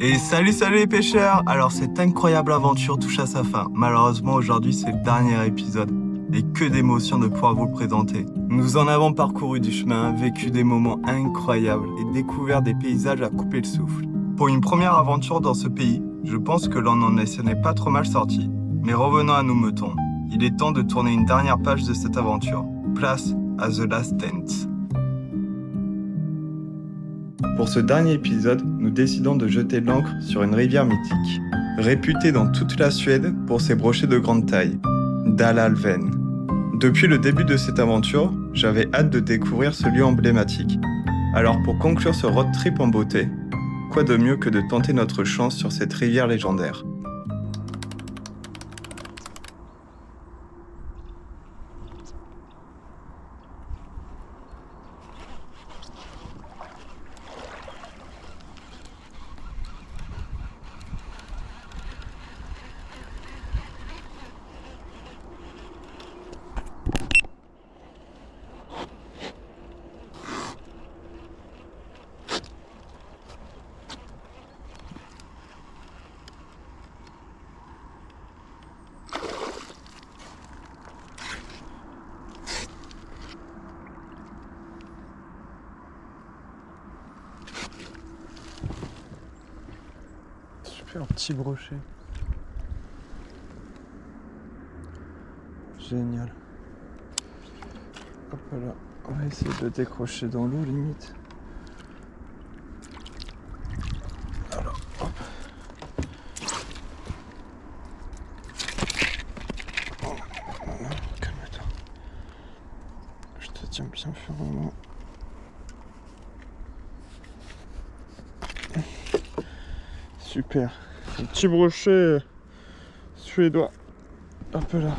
Et salut les pêcheurs! Alors cette incroyable aventure touche à sa fin. Malheureusement aujourd'hui c'est le dernier épisode. Et que d'émotions de pouvoir vous le présenter. Nous en avons parcouru du chemin, vécu des moments incroyables et découvert des paysages à couper le souffle. Pour une première aventure dans ce pays, je pense que l'on en est pas trop mal sorti. Mais revenons à nos moutons. Il est temps de tourner une dernière page de cette aventure. Place à The Last Dance. Pour ce dernier épisode, nous décidons de jeter l'ancre sur une rivière mythique, réputée dans toute la Suède pour ses brochets de grande taille, Dalalven. Depuis le début de cette aventure, j'avais hâte de découvrir ce lieu emblématique. Alors pour conclure ce road trip en beauté, quoi de mieux que de tenter notre chance sur cette rivière légendaire. Un petit brochet. Génial. Hop là. On va essayer de décrocher dans l'eau limite. Alors, hop. Oh, non, calme-toi. Je te tiens bien fermement. Super. Un petit brochet suédois. Hop là.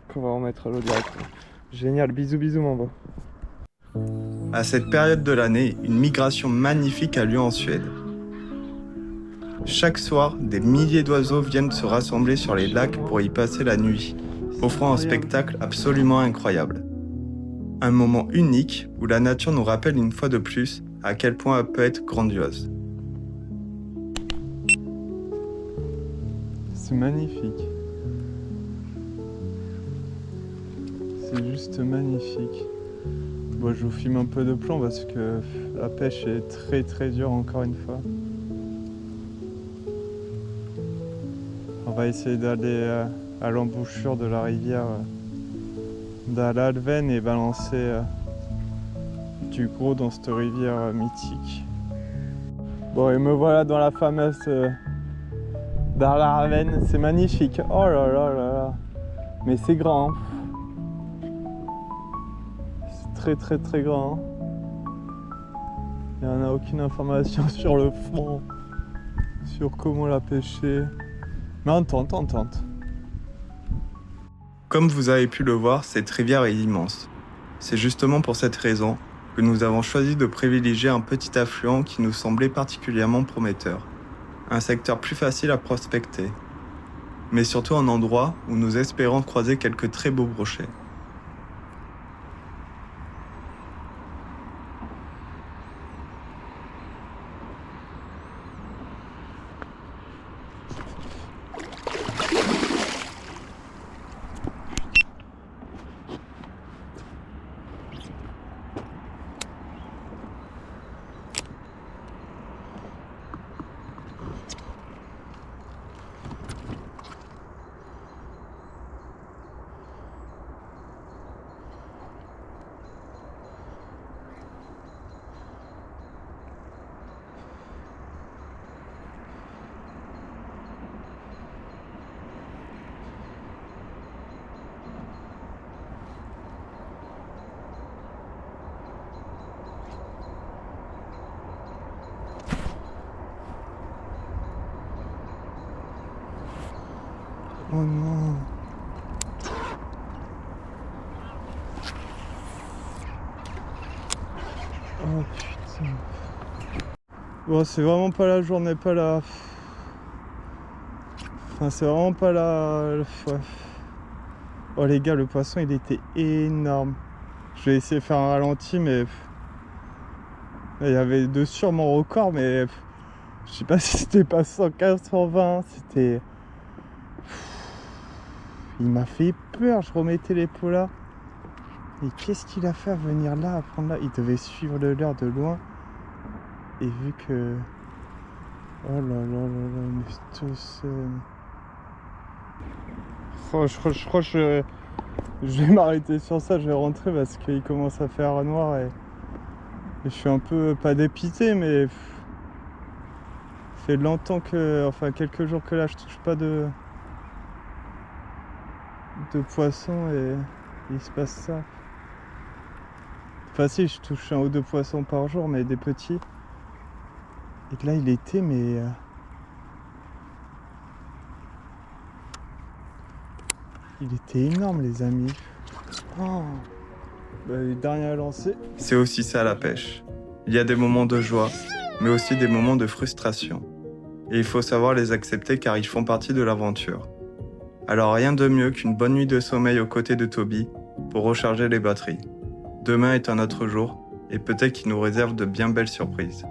Qu'on va remettre à l'eau direct. Génial. Bisous, bisous, mon beau. À cette période de l'année, une migration magnifique a lieu en Suède. Chaque soir, des milliers d'oiseaux viennent se rassembler sur les lacs pour y passer la nuit, offrant un spectacle absolument incroyable. Un moment unique où la nature nous rappelle une fois de plus à quel point elle peut être grandiose. C'est magnifique. C'est juste magnifique. Bon, je vous filme un peu de plomb parce que la pêche est très dure encore une fois. On va essayer d'aller à l'embouchure de la rivière Dalalven et balancer du gros dans cette rivière mythique. Bon, et me voilà dans la fameuse Dalalven, c'est magnifique. Oh là là là là. Mais c'est grand. Hein. C'est très grand. Hein. Il n'y en a aucune information sur le fond, sur comment la pêcher. Mais on tente. Comme vous avez pu le voir, cette rivière est immense. C'est justement pour cette raison que nous avons choisi de privilégier un petit affluent qui nous semblait particulièrement prometteur. Un secteur plus facile à prospecter, mais surtout un endroit où nous espérons croiser quelques très beaux brochets. Oh non. Oh putain. Bon, c'est vraiment pas la journée, pas la... Enfin, c'est vraiment pas la... Ouais. Oh les gars, le poisson, il était énorme. Je vais essayer de faire un ralenti, mais... Il y avait dessus mon record, mais... Je sais pas si c'était pas 115, 120, c'était... Il m'a fait peur, je remettais les polas. Et qu'est-ce qu'il a fait à venir là, à prendre là? Il devait suivre le leurre de loin. Et vu que... Oh là là là là, mais c'est... Oh, je crois que je vais m'arrêter sur ça, je vais rentrer parce qu'il commence à faire noir et je suis un peu, pas dépité, mais... Ça fait longtemps que... Enfin, quelques jours que là, je touche pas de poissons et il se passe ça. Enfin si, je touche 1 ou 2 poissons par jour, mais des petits. Et là il était, mais... il était énorme les amis. Oh. Bah, les derniers lancés. C'est aussi ça la pêche. Il y a des moments de joie, mais aussi des moments de frustration. Et il faut savoir les accepter car ils font partie de l'aventure. Alors rien de mieux qu'une bonne nuit de sommeil aux côtés de Toby pour recharger les batteries. Demain est un autre jour, et peut-être qu'il nous réserve de bien belles surprises.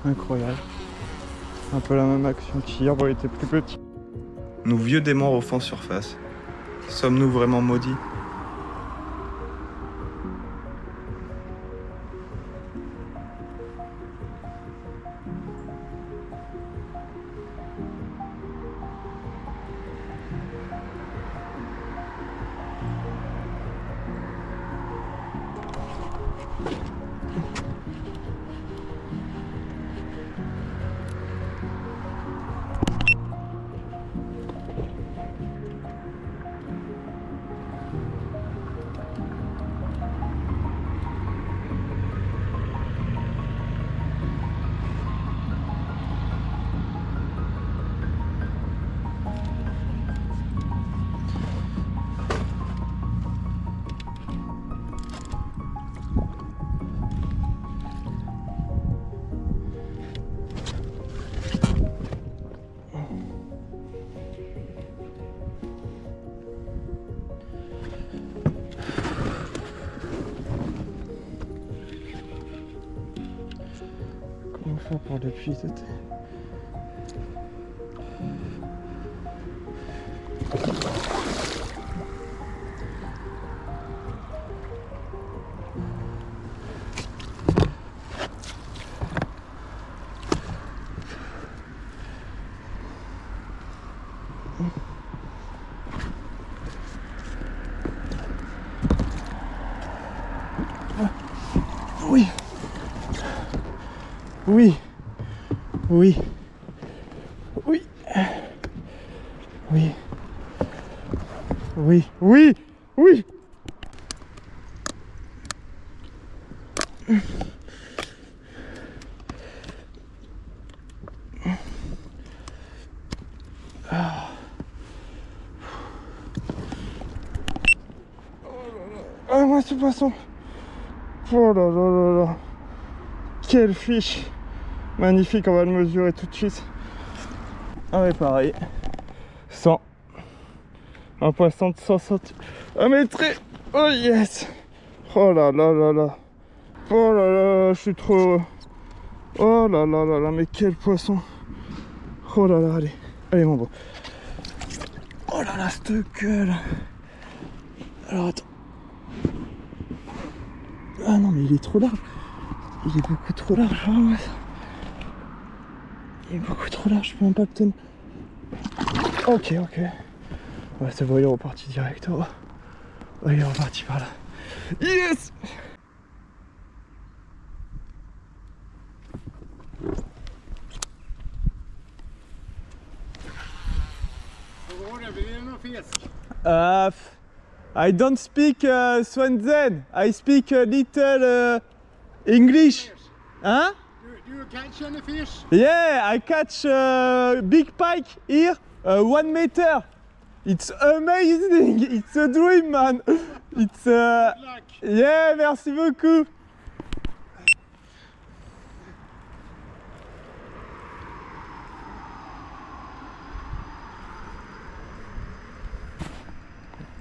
Incroyable. Un peu la même action qu'hier, bon, il était plus petit. Nous vieux démons refont surface. Sommes-nous vraiment maudits ? Comment faire pour le piloter? Oui. Oui. Oui. Oui. Oui. Oui. Oui. Oui. Ah, moi ce poisson. Oh là là là là. Quelle fiche. Magnifique, on va le mesurer tout de suite. Ah ouais, pareil. 100. Un poisson de 100 cm. Un mètre. Oh yes. Oh là là là là. Oh là là, je suis trop... Oh là là là là, mais quel poisson. Oh là là, allez. Allez mon beau. Oh là là, cette gueule. Alors attends. Ah non mais il est trop large. Il est beaucoup trop large. Oh, ouais. Il est beaucoup trop large, je peux même pas le tenir. Ok. Ouais, c'est bon, il est reparti direct. Oh. Ouais, il est reparti par là. Yes! I don't speak Swensen. I speak a little English. Huh? Do you catch any fish? Yeah, I catch big pike here, 1 meter. It's amazing. It's a dream, man. It's Good luck. yeah, merci beaucoup.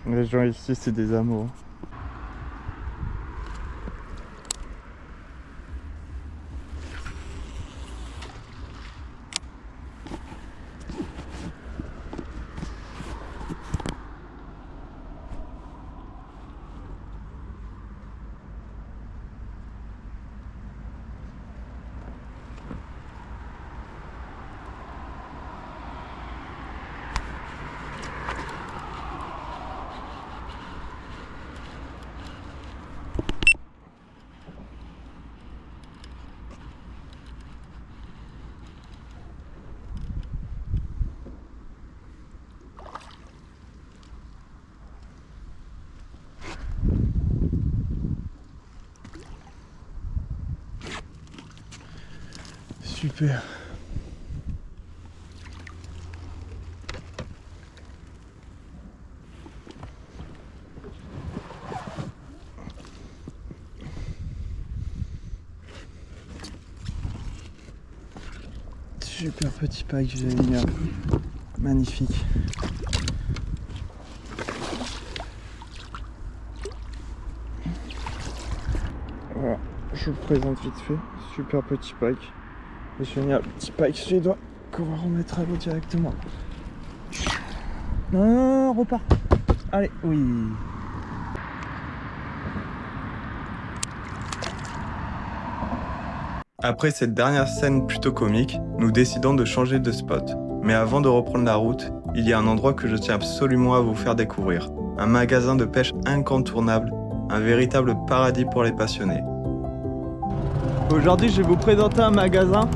Les gens ici, c'est des amours. Super. Super petit pike génial. Magnifique. Voilà, je vous le présente vite fait. Super petit pike. Génial, petit pike suédois qu'on va remettre à l'eau directement. Non, repart. Allez, oui. Après cette dernière scène plutôt comique, nous décidons de changer de spot. Mais avant de reprendre la route, il y a un endroit que je tiens absolument à vous faire découvrir. Un magasin de pêche incontournable, un véritable paradis pour les passionnés. Aujourd'hui, je vais vous présenter un magasin.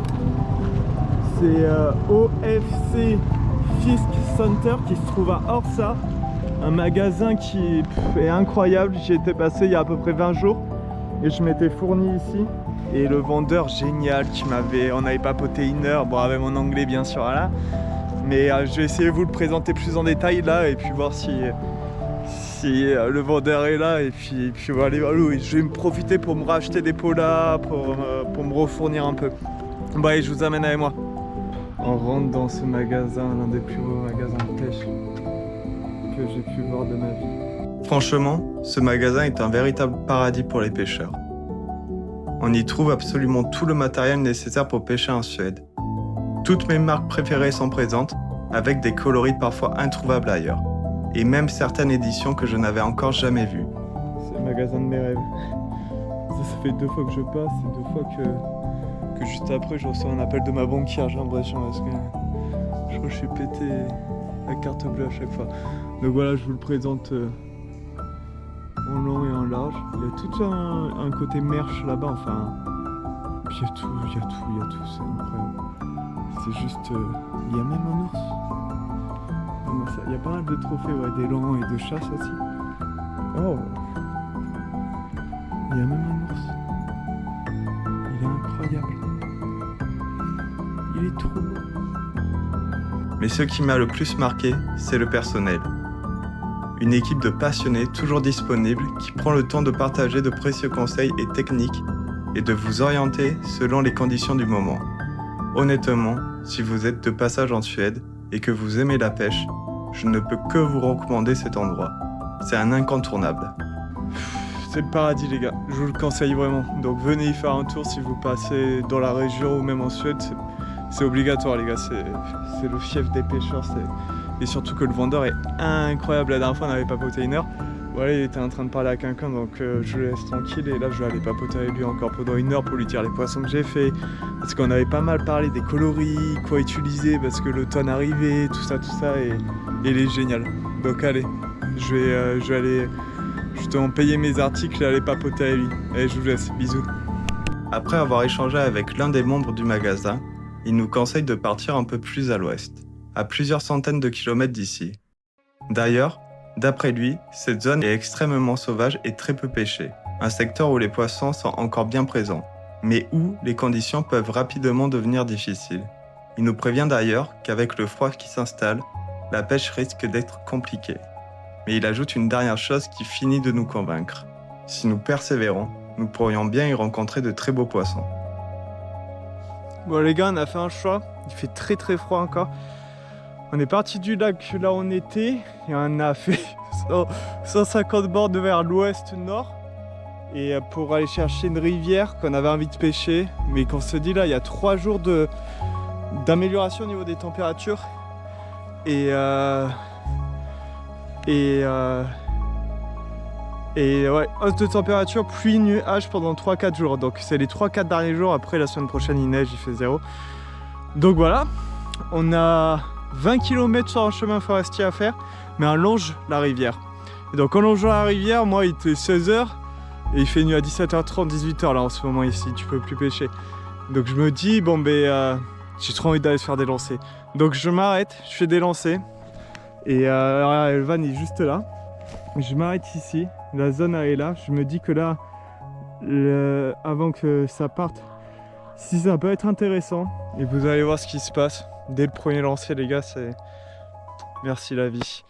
C'est OFC Fisk Center qui se trouve à Orsa. Un magasin qui est incroyable. J'y étais passé il y a à peu près 20 jours et je m'étais fourni ici. Et le vendeur génial qui on avait papoté 1 heure, bon avec mon anglais bien sûr là. Mais je vais essayer de vous le présenter plus en détail là et puis voir si le vendeur est là et puis on va aller vers l'eau. Je vais me profiter pour me racheter des polas, pour me refournir un peu. Bon allez, je vous amène avec moi. On rentre dans ce magasin, l'un des plus beaux magasins de pêche que j'ai pu voir de ma vie. Franchement, ce magasin est un véritable paradis pour les pêcheurs. On y trouve absolument tout le matériel nécessaire pour pêcher en Suède. Toutes mes marques préférées sont présentes, avec des coloris parfois introuvables ailleurs. Et même certaines éditions que je n'avais encore jamais vues. C'est le magasin de mes rêves. Ça fait 2 fois que je passe et 2 fois que juste après je reçois un appel de ma banquière, j'ai l'impression, parce que je crois que je suis pété la carte bleue à chaque fois. Donc voilà, je vous le présente en long et en large. Il y a tout un côté merch là-bas, enfin. Puis il y a tout, c'est incroyable. C'est juste. Il y a même un ours. Il y a pas mal de trophées, ouais, d'élans et de chasse aussi. Oh! Il y a même un ours. Il est incroyable. Il est trop beau. Mais ce qui m'a le plus marqué, c'est le personnel. Une équipe de passionnés toujours disponible qui prend le temps de partager de précieux conseils et techniques et de vous orienter selon les conditions du moment. Honnêtement, si vous êtes de passage en Suède et que vous aimez la pêche, je ne peux que vous recommander cet endroit. C'est un incontournable. C'est le paradis les gars, je vous le conseille vraiment. Donc venez y faire un tour si vous passez dans la région ou même en Suède. C'est obligatoire les gars, c'est le fief des pêcheurs. Et surtout que le vendeur est incroyable. La dernière fois on avait papoté 1 heure. Voilà, il était en train de parler à quelqu'un, donc je le laisse tranquille. Et là, je vais aller papoter avec lui encore pendant 1 heure pour lui dire les poissons que j'ai fait. Parce qu'on avait pas mal parlé des coloris, quoi utiliser, parce que l'automne arrivait, tout ça, et il est génial. Donc allez, je vais aller justement payer mes articles et aller papoter avec lui. Allez, je vous laisse, bisous. Après avoir échangé avec l'un des membres du magasin, il nous conseille de partir un peu plus à l'ouest, à plusieurs centaines de kilomètres d'ici. D'ailleurs, d'après lui, cette zone est extrêmement sauvage et très peu pêchée, un secteur où les poissons sont encore bien présents, mais où les conditions peuvent rapidement devenir difficiles. Il nous prévient d'ailleurs qu'avec le froid qui s'installe, la pêche risque d'être compliquée. Mais il ajoute une dernière chose qui finit de nous convaincre. Si nous persévérons, nous pourrions bien y rencontrer de très beaux poissons. Bon les gars, on a fait un choix, il fait très très froid encore. On est parti du lac là où on était et on a fait 150 bornes vers l'ouest-nord et pour aller chercher une rivière qu'on avait envie de pêcher, mais qu'on se dit là il y a 3 jours d'amélioration au niveau des températures et ouais, hausse de température, pluie, nuages pendant 3-4 jours. Donc c'est les 3-4 derniers jours. Après la semaine prochaine il neige, il fait 0. Donc voilà, on a 20 km sur un chemin forestier à faire, mais on longe la rivière. Et donc en longeant la rivière, moi il était 16h et il fait nuit à 17h30, 18h là en ce moment ici, tu peux plus pêcher. Donc je me dis, bon ben j'ai trop envie d'aller se faire des lancers. Donc je m'arrête, je fais des lancers et le van est juste là. Je m'arrête ici, la zone elle est là, je me dis que là, avant que ça parte, si ça peut être intéressant, et vous allez voir ce qui se passe. Dès le premier lancer les gars, c'est merci la vie.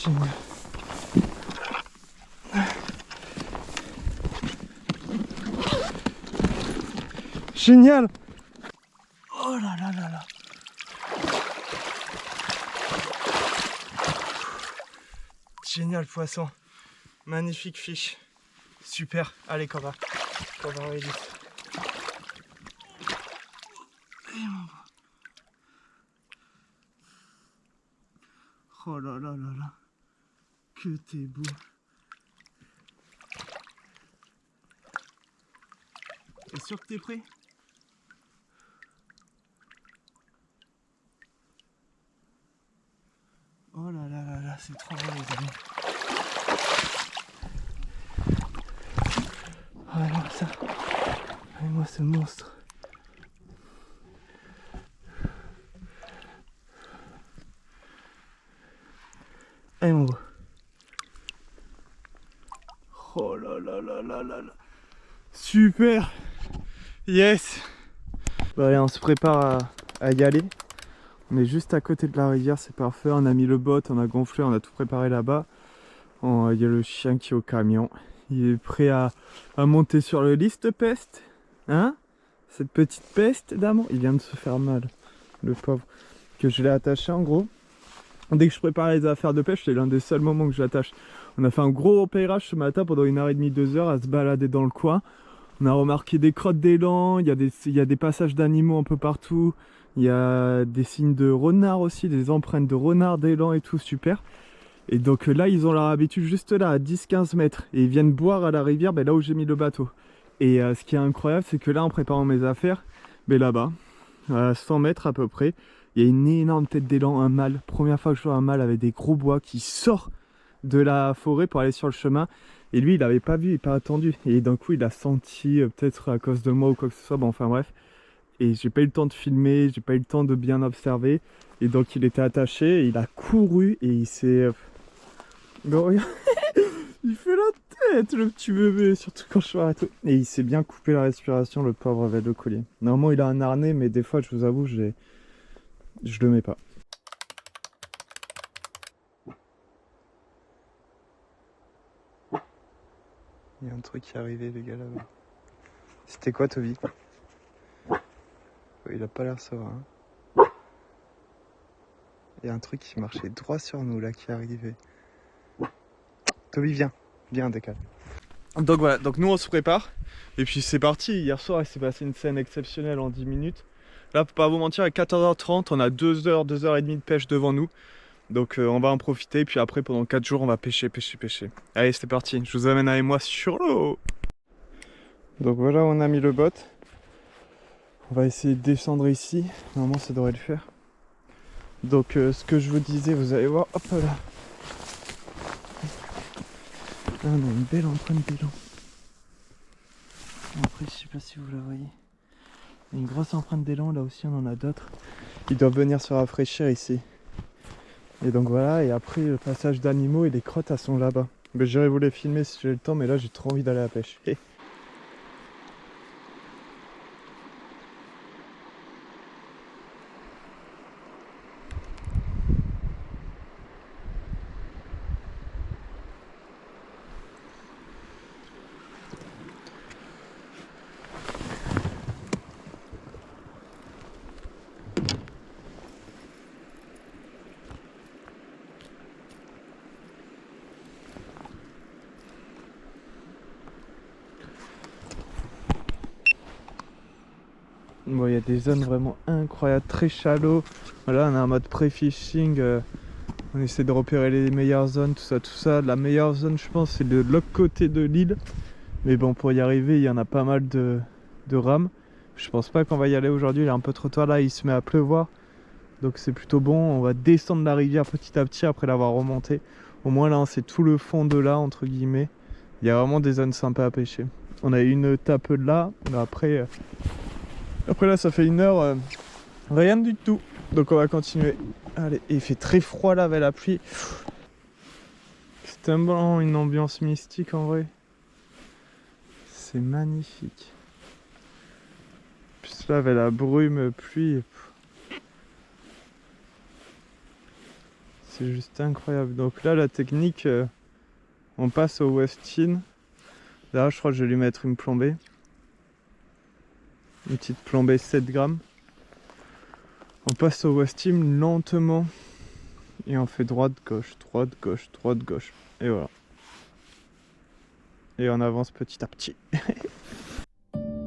Génial. Génial. Oh là là là là. Génial poisson. Magnifique fiche. Super. Allez Cobra. Cobra ready. Oh là là là là. Que t'es beau. T'es sûr que t'es prêt? Oh là là là là, c'est trop beau les amis. Voilà ça. Regardez-moi ce monstre. Allez mon gros. Oh là là là là là là. Super. Yes. Bah allez, on se prépare à y aller. On est juste à côté de la rivière, c'est parfait. On a mis le bot, on a gonflé, on a tout préparé là-bas. Il y a le chien qui est au camion. Il est prêt à monter sur le liste peste. Hein? Cette petite peste d'amour. Il vient de se faire mal, le pauvre. Que je l'ai attaché en gros. Dès que je prépare les affaires de pêche, c'est l'un des seuls moments que je l'attache. On a fait un gros repérage ce matin pendant 1h30, 2 heures à se balader dans le coin. On a remarqué des crottes d'élan, il y a des passages d'animaux un peu partout. Il y a des signes de renard aussi, des empreintes de renard, d'élan et tout, super. Et donc là, ils ont leur habitude juste là, à 10-15 mètres. Et ils viennent boire à la rivière, là où j'ai mis le bateau. Et ce qui est incroyable, c'est que là, en préparant mes affaires, là-bas, à 100 mètres à peu près, il y a une énorme tête d'élan, un mâle. Première fois que je vois un mâle avec des gros bois qui sort de la forêt pour aller sur le chemin. Et lui, il n'avait pas vu, il n'a pas attendu. Et d'un coup, il a senti, peut-être à cause de moi ou quoi que ce soit, bon, enfin bref. Et j'ai pas eu le temps de filmer, j'ai pas eu le temps de bien observer. Et donc, il était attaché, et il a couru et il s'est... Bon, regarde, il fait la tête, le petit bébé, surtout quand je m'arrête. Et il s'est bien coupé la respiration, le pauvre avec le collier. Normalement, il a un harnais, mais des fois, je vous avoue, je le mets pas. Il y a un truc qui est arrivé, les gars, là-bas. C'était quoi, Toby? Il a pas l'air serein. Il y a un truc qui marchait droit sur nous, là, qui est arrivé. Toby, viens, décale. Donc voilà, donc nous on se prépare. Et puis c'est parti, hier soir il s'est passé une scène exceptionnelle en 10 minutes. Là, pour pas vous mentir, à 14h30, on a 2 heures, 2h30 de pêche devant nous. Donc on va en profiter, puis après pendant 4 jours on va pêcher. Allez, c'est parti, je vous amène avec moi sur l'eau. Donc voilà, on a mis le bot. On va essayer de descendre ici, normalement ça devrait le faire. Donc ce que je vous disais, vous allez voir, hop là. Là on a une belle empreinte d'élan. Après je sais pas si vous la voyez. Il y a une grosse empreinte d'élan, là aussi on en a d'autres. Ils doivent venir se rafraîchir ici. Et donc voilà, et après le passage d'animaux et les crottes elles sont là-bas. Ben, j'irai vous les filmer si j'ai le temps, mais là j'ai trop envie d'aller à la pêche. Bon, il y a des zones vraiment incroyables, très shallow. Voilà, on a un mode pré-fishing. On essaie de repérer les meilleures zones, tout ça. La meilleure zone, je pense, c'est de l'autre côté de l'île. Mais bon, pour y arriver, il y en a pas mal de rames. Je pense pas qu'on va y aller aujourd'hui, il est un peu trop tard là, il se met à pleuvoir. Donc c'est plutôt bon, on va descendre la rivière petit à petit après l'avoir remontée. Au moins là, c'est tout le fond de là, entre guillemets. Il y a vraiment des zones sympas à pêcher. On a une tape là, mais après là, ça fait 1 heure, rien du tout. Donc on va continuer. Allez, et il fait très froid là avec la pluie. C'est tellement une ambiance mystique en vrai. C'est magnifique. Puis là avec la brume, pluie. C'est juste incroyable. Donc là la technique, on passe au Westin. Là je crois que je vais lui mettre une plombée. Une petite plombée 7 grammes. On passe au Westin lentement. Et on fait droite, gauche, droite, gauche, droite, gauche. Et voilà. Et on avance petit à petit.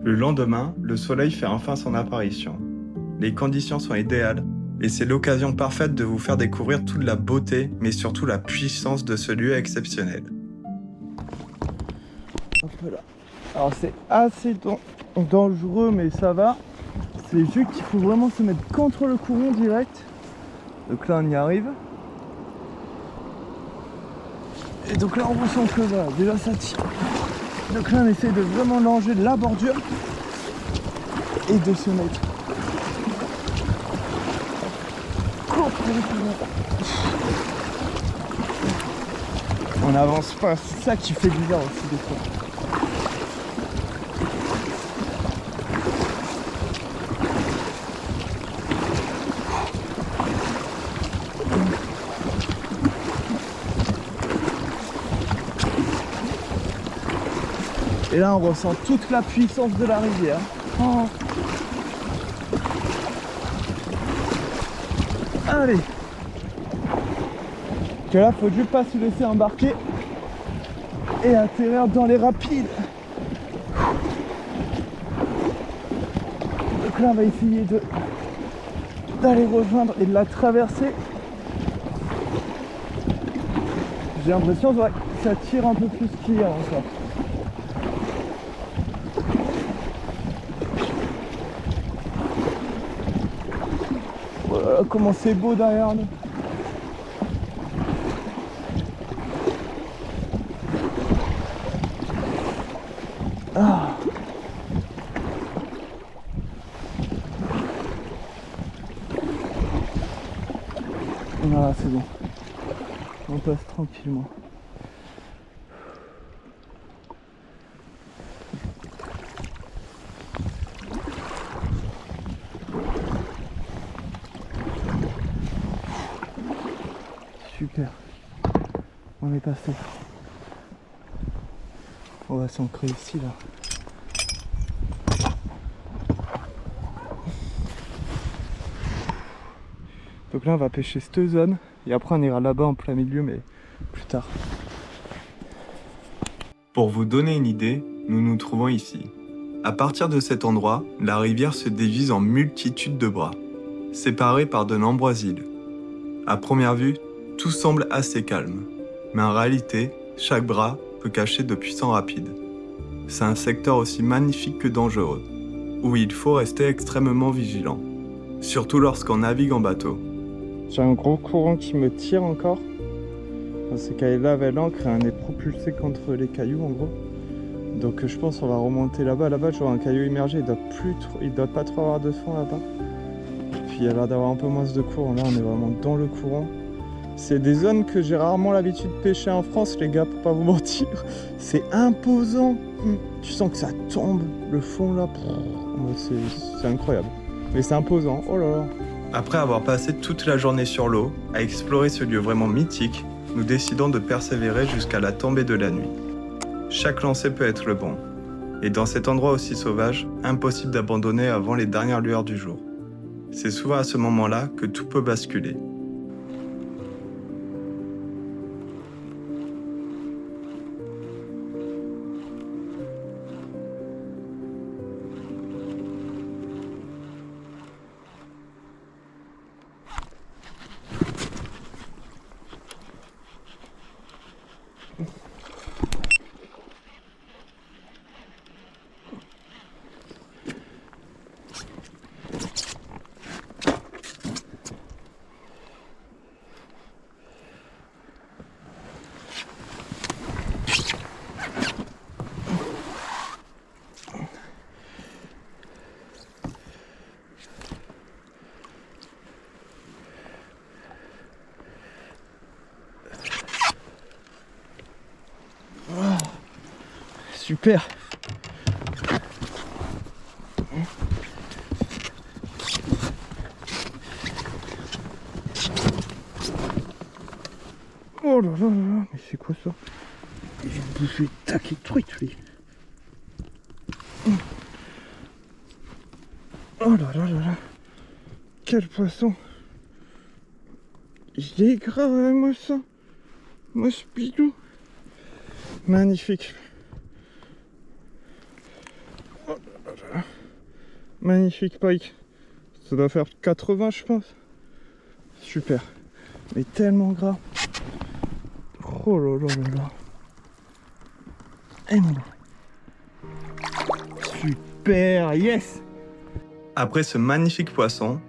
Le lendemain, le soleil fait enfin son apparition. Les conditions sont idéales et c'est l'occasion parfaite de vous faire découvrir toute la beauté, mais surtout la puissance de ce lieu exceptionnel. Hop là. Alors c'est assez dangereux, mais ça va. C'est juste qu'il faut vraiment se mettre contre le courant direct. Donc là on y arrive. Et donc là on ressent que voilà, déjà ça tire. Donc là on essaie de vraiment longer la bordure. et 200 mètres. On n'avance pas, c'est ça qui fait bizarre aussi des fois. Et là on ressent toute la puissance de la rivière. Oh. Allez. Que là faut juste pas se laisser embarquer et atterrir dans les rapides. Donc là on va essayer d'aller rejoindre et de la traverser. J'ai l'impression que ça tire un peu plus qu'hier encore. Voilà comment c'est beau derrière nous. Ah. Voilà, c'est bon. On passe tranquillement. Super. On est passé. On va s'ancrer ici là. Donc là on va pêcher cette zone et après on ira là-bas en plein milieu mais plus tard. Pour vous donner une idée, nous nous trouvons ici. À partir de cet endroit, la rivière se divise en multitude de bras, séparés par de nombreuses îles. À première vue, tout semble assez calme, mais en réalité, chaque bras peut cacher de puissants rapides. C'est un secteur aussi magnifique que dangereux, où il faut rester extrêmement vigilant, surtout lorsqu'on navigue en bateau. J'ai un gros courant qui me tire encore. C'est qu'elle est là avec l'ancre et on est propulsé contre les cailloux en gros. Donc je pense qu'on va remonter là-bas. Là-bas je vois un caillou immergé, il doit pas trop avoir de fond là-bas. Puis il y a l'air d'avoir un peu moins de courant. Là on est vraiment dans le courant. C'est des zones que j'ai rarement l'habitude de pêcher en France les gars, pour pas vous mentir. C'est imposant. Tu sens que ça tombe, le fond là. C'est incroyable. Mais c'est imposant, oh là là. Après avoir passé toute la journée sur l'eau, à explorer ce lieu vraiment mythique, nous décidons de persévérer jusqu'à la tombée de la nuit. Chaque lancer peut être le bon. Et dans cet endroit aussi sauvage, impossible d'abandonner avant les dernières lueurs du jour. C'est souvent à ce moment-là que tout peut basculer. Super. Oh là là là là, mais c'est quoi ça? Il vient de bouffer taquet de truite lui. Oh là là là là. Quel poisson. Il est grave avec moi ça. Moi ce bidou. Magnifique. Oh là là là. Magnifique pike. Ça doit faire 80 je pense. Super. Mais tellement gras. Oh là là là là. Et non. Super, yes. Après ce magnifique poisson,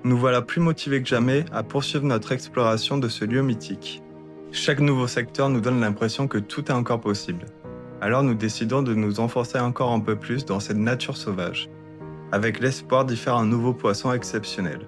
nous voilà plus motivés que jamais à poursuivre notre exploration de ce lieu mythique. Chaque nouveau secteur nous donne l'impression que tout est encore possible. Alors nous décidons de nous enfoncer encore un peu plus dans cette nature sauvage. avec l'espoir d'y faire un nouveau poisson exceptionnel.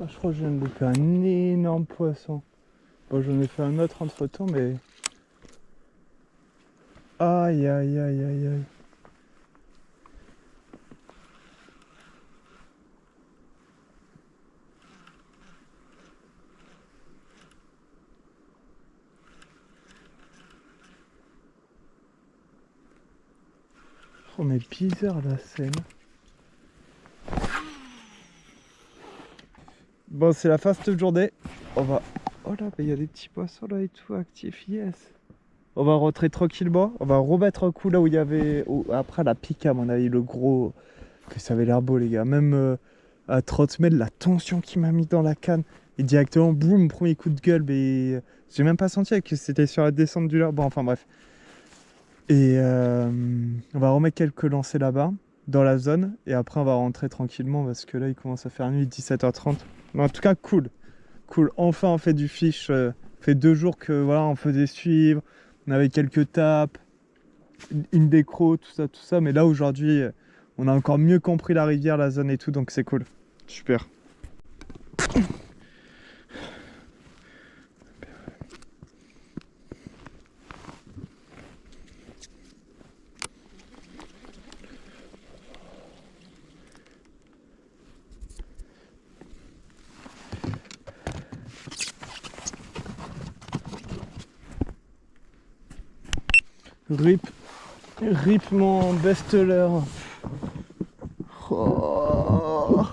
Ah, je crois que je viens de louper un énorme poisson. Bon, j'en ai fait un autre entre temps, mais. Aïe aïe aïe aïe aïe. Oh, mais bizarre la scène. Bon, c'est la fast journée. On va. Oh là, il y a des petits poissons là et tout actifs, yes. On va rentrer tranquillement. On va remettre un coup là où il y avait. Après la pique, à mon avis, le gros. Que ça avait l'air beau, les gars. Même à 30 mètres, la tension qui m'a mis dans la canne. Et directement, boum, premier coup de gueule. Mais j'ai même pas senti que c'était sur la descente du leurre. Bon, enfin bref. Et on va remettre quelques lancers là-bas, dans la zone. Et après, on va rentrer tranquillement parce que là, il commence à faire nuit, 17h30. Mais en tout cas, cool. Cool. Enfin, on fait du fish. Fait 2 jours que voilà, on faisait suivre. On avait quelques tapes, une décro, tout ça. Mais là, aujourd'hui, on a encore mieux compris la rivière, la zone et tout. Donc, c'est cool. Super. Rip mon best-seller. Oh.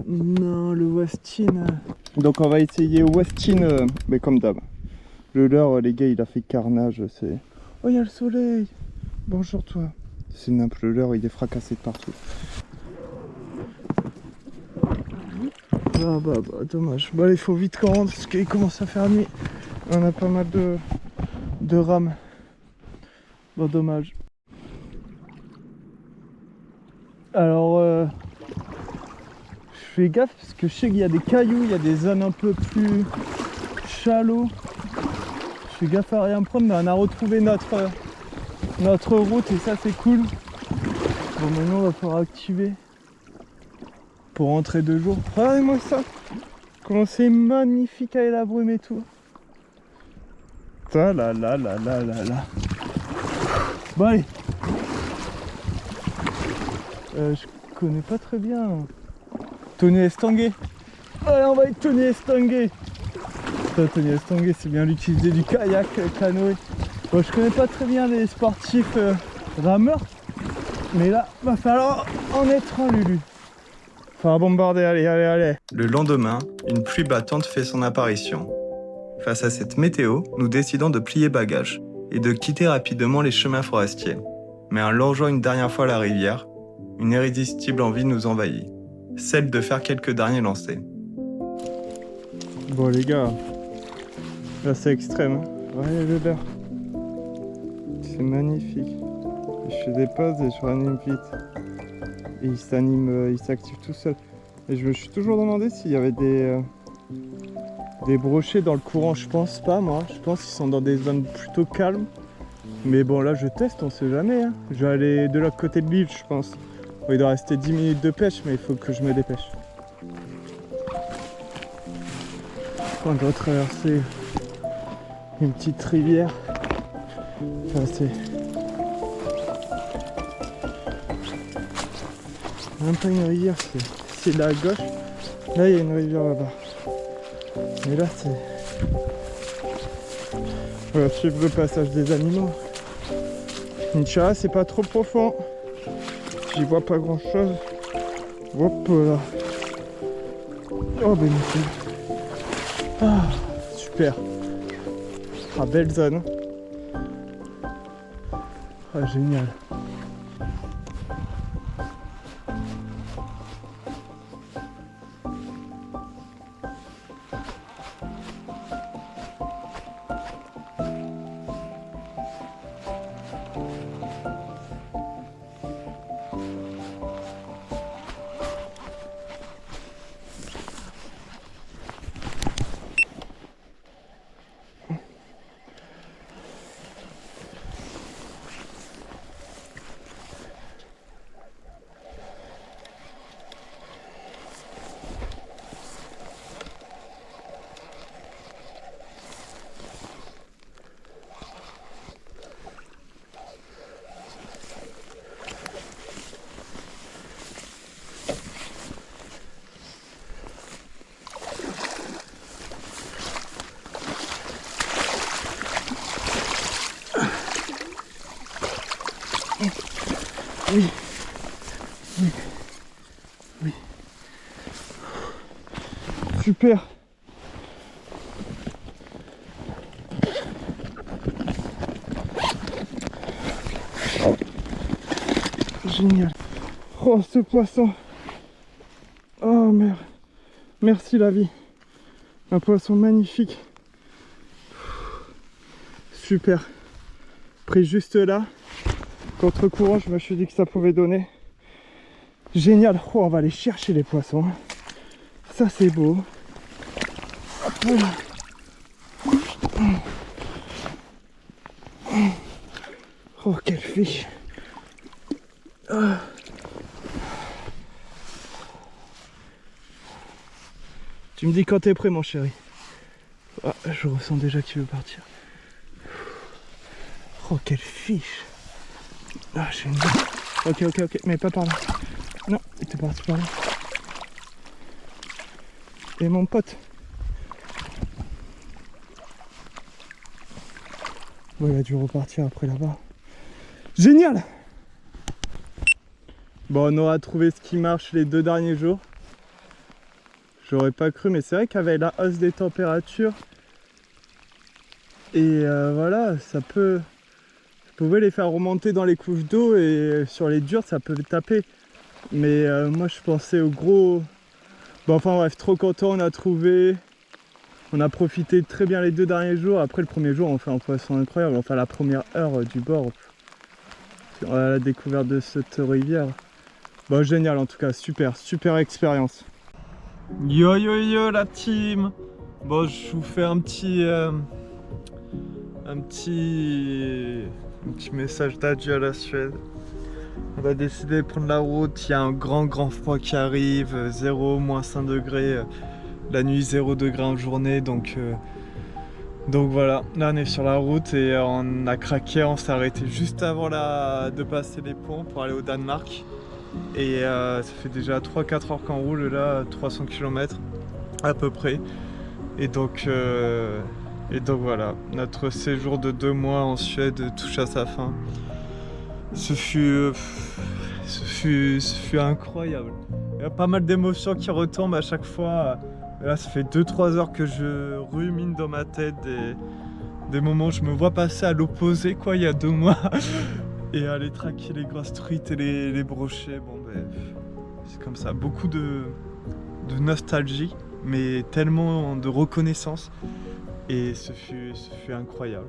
Non, le Westin. Donc on va essayer Westin, mais comme d'hab. Le leurre, les gars, il a fait carnage. C'est. Oh, il y a le soleil. Bonjour toi. C'est n'importe, le leurre, il est fracassé de partout. Bah, dommage. Bon, il faut vite qu'on rentre parce qu'il commence à faire nuit. On a pas mal de rames. Bon, dommage. Alors, je fais gaffe parce que je sais qu'il y a des cailloux, il y a des zones un peu plus shallow. Je fais gaffe à rien prendre, mais on a retrouvé notre route et ça c'est cool. Bon, maintenant on va pouvoir activer pour rentrer 2 jours. Regardez-moi ça, comment c'est magnifique avec la brume et tout. Ça là là là là là là. Bon allez. Je connais pas très bien. Tony Estanguet. Allez, on va avec Tony Estanguet. Putain, Tony Estanguet, c'est bien lui qui faisait du kayak, canoë. Bon, je connais pas très bien les sportifs rameurs. Mais là, va falloir en être un, Lulu. Faut bombarder, allez, allez, allez. Le lendemain, une pluie battante fait son apparition. Face à cette météo, nous décidons de plier bagages et de quitter rapidement les chemins forestiers. Mais en longeant une dernière fois la rivière, une irrésistible envie nous envahit, celle de faire quelques derniers lancers. Bon les gars, là c'est extrême. Regardez le beurre. C'est magnifique. Je fais des pauses et je ranime vite. Et il s'anime, il s'active tout seul. Et je me suis toujours demandé s'il y avait des brochets dans le courant. Je pense pas moi. Je pense qu'ils sont dans des zones plutôt calmes. Mais bon là je teste, on sait jamais. Hein. Je vais aller de l'autre côté de l'île je pense. Bon, il doit rester 10 minutes de pêche mais il faut que je me dépêche. On doit traverser une petite rivière. Enfin, c'est même pas une rivière, c'est là à gauche. Là il y a une rivière là-bas. Mais là c'est... On va suivre le passage des animaux. Inch'Allah, c'est pas trop profond. J'y vois pas grand chose. Hop là. Oh ben nickel. Ah, super. Ah, belle zone. Ah, génial. Oui. Oui. Oui. Super. Génial. Oh, ce poisson. Oh, merde. Merci la vie. Un poisson magnifique. Super. Pris juste là. Contre-courant, je me suis dit que ça pouvait donner. Génial. Oh, on va aller chercher les poissons. Ça, c'est beau. Voilà. Oh, quelle fiche. Ah. Tu me dis quand t'es prêt, mon chéri. Ah, je ressens déjà qu'il veut partir. Oh, quelle fiche. Ah, j'ai une... Ok, mais pas par là. Non, il était parti par là. Et mon pote. Bon, il a dû repartir après là-bas. Génial! Bon, on aura trouvé ce qui marche les 2 derniers jours. J'aurais pas cru, mais c'est vrai qu'avec la hausse des températures, et voilà, ça peut... Vous pouvez les faire remonter dans les couches d'eau et sur les dures ça peut taper. Mais moi je pensais au gros... Bon enfin bref, trop content, on a trouvé. On a profité très bien les 2 derniers jours. Après le premier jour on fait un poisson incroyable. Enfin la première heure du bord. À la découverte de cette rivière. Bon génial en tout cas, super expérience. Yo yo yo la team. Bon je vous fais un petit message d'adieu à la Suède. On a décidé de prendre la route, il y a un grand froid qui arrive, 0, moins 5 degrés, la nuit 0 degré en journée, donc voilà, là on est sur la route et on a craqué, on s'est arrêté juste avant de passer les ponts pour aller au Danemark. Et ça fait déjà 3-4 heures qu'on roule là, 300 km à peu près. Et donc voilà, notre séjour de 2 mois en Suède touche à sa fin. Ce fut incroyable. Il y a pas mal d'émotions qui retombent à chaque fois. Là, ça fait 2-3 heures que je rumine dans ma tête des moments où je me vois passer à l'opposé, quoi, il y a 2 mois. Et aller traquer les grosses truites et les brochets. Bon, ben, c'est comme ça. Beaucoup de nostalgie, mais tellement de reconnaissance. Et ce fut incroyable.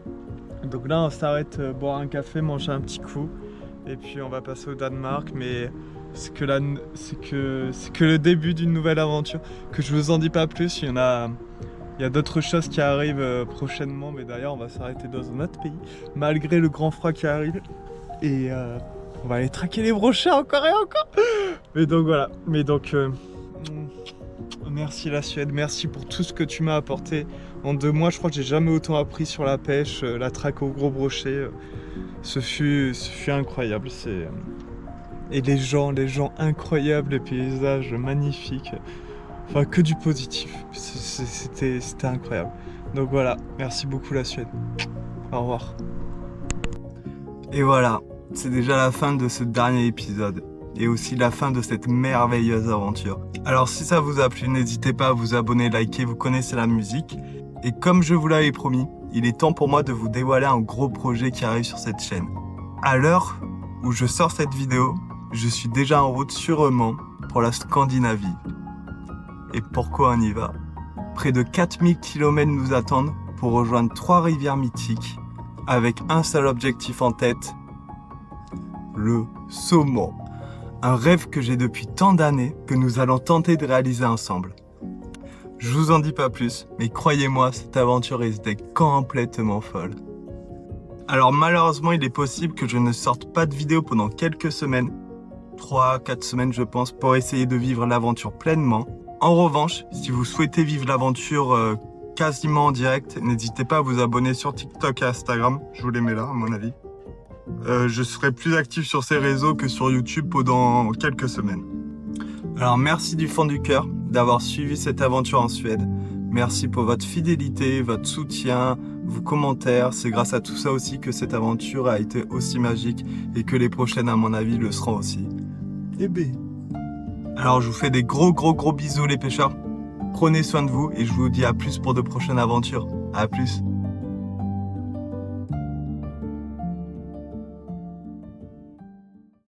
Donc là, on s'arrête boire un café, manger un petit coup. Et puis, on va passer au Danemark. Mais c'est que le début d'une nouvelle aventure. Que je vous en dis pas plus. Il y a d'autres choses qui arrivent prochainement. Mais d'ailleurs, on va s'arrêter dans un autre pays. Malgré le grand froid qui arrive. Et on va aller traquer les brochets encore et encore. Mais donc voilà. Merci la Suède, merci pour tout ce que tu m'as apporté. En 2 mois, je crois que j'ai jamais autant appris sur la pêche, la traque aux gros brochets. Ce fut incroyable. Et les gens incroyables, les paysages magnifiques. Enfin, que du positif. C'était incroyable. Donc voilà, merci beaucoup la Suède. Au revoir. Et voilà, c'est déjà la fin de ce dernier épisode. Et aussi la fin de cette merveilleuse aventure. Alors si ça vous a plu, n'hésitez pas à vous abonner, liker, vous connaissez la musique. Et comme je vous l'avais promis, il est temps pour moi de vous dévoiler un gros projet qui arrive sur cette chaîne. À l'heure où je sors cette vidéo, je suis déjà en route sûrement pour la Scandinavie. Et pourquoi on y va? Près de 4000 km nous attendent pour rejoindre 3 rivières mythiques avec un seul objectif en tête, le saumon. Un rêve que j'ai depuis tant d'années que nous allons tenter de réaliser ensemble. Je vous en dis pas plus, mais croyez-moi, cette aventure risque d'être complètement folle. Alors malheureusement, il est possible que je ne sorte pas de vidéo pendant quelques semaines, 3-4 semaines je pense, pour essayer de vivre l'aventure pleinement. En revanche, si vous souhaitez vivre l'aventure quasiment en direct, n'hésitez pas à vous abonner sur TikTok et Instagram, je vous les mets là à mon avis. Je serai plus actif sur ces réseaux que sur YouTube pendant quelques semaines. Alors merci du fond du cœur d'avoir suivi cette aventure en Suède. Merci pour votre fidélité, votre soutien, vos commentaires. C'est grâce à tout ça aussi que cette aventure a été aussi magique et que les prochaines à mon avis le seront aussi. Eh ben. Alors je vous fais des gros bisous les pêcheurs. Prenez soin de vous et je vous dis à plus pour de prochaines aventures. À plus.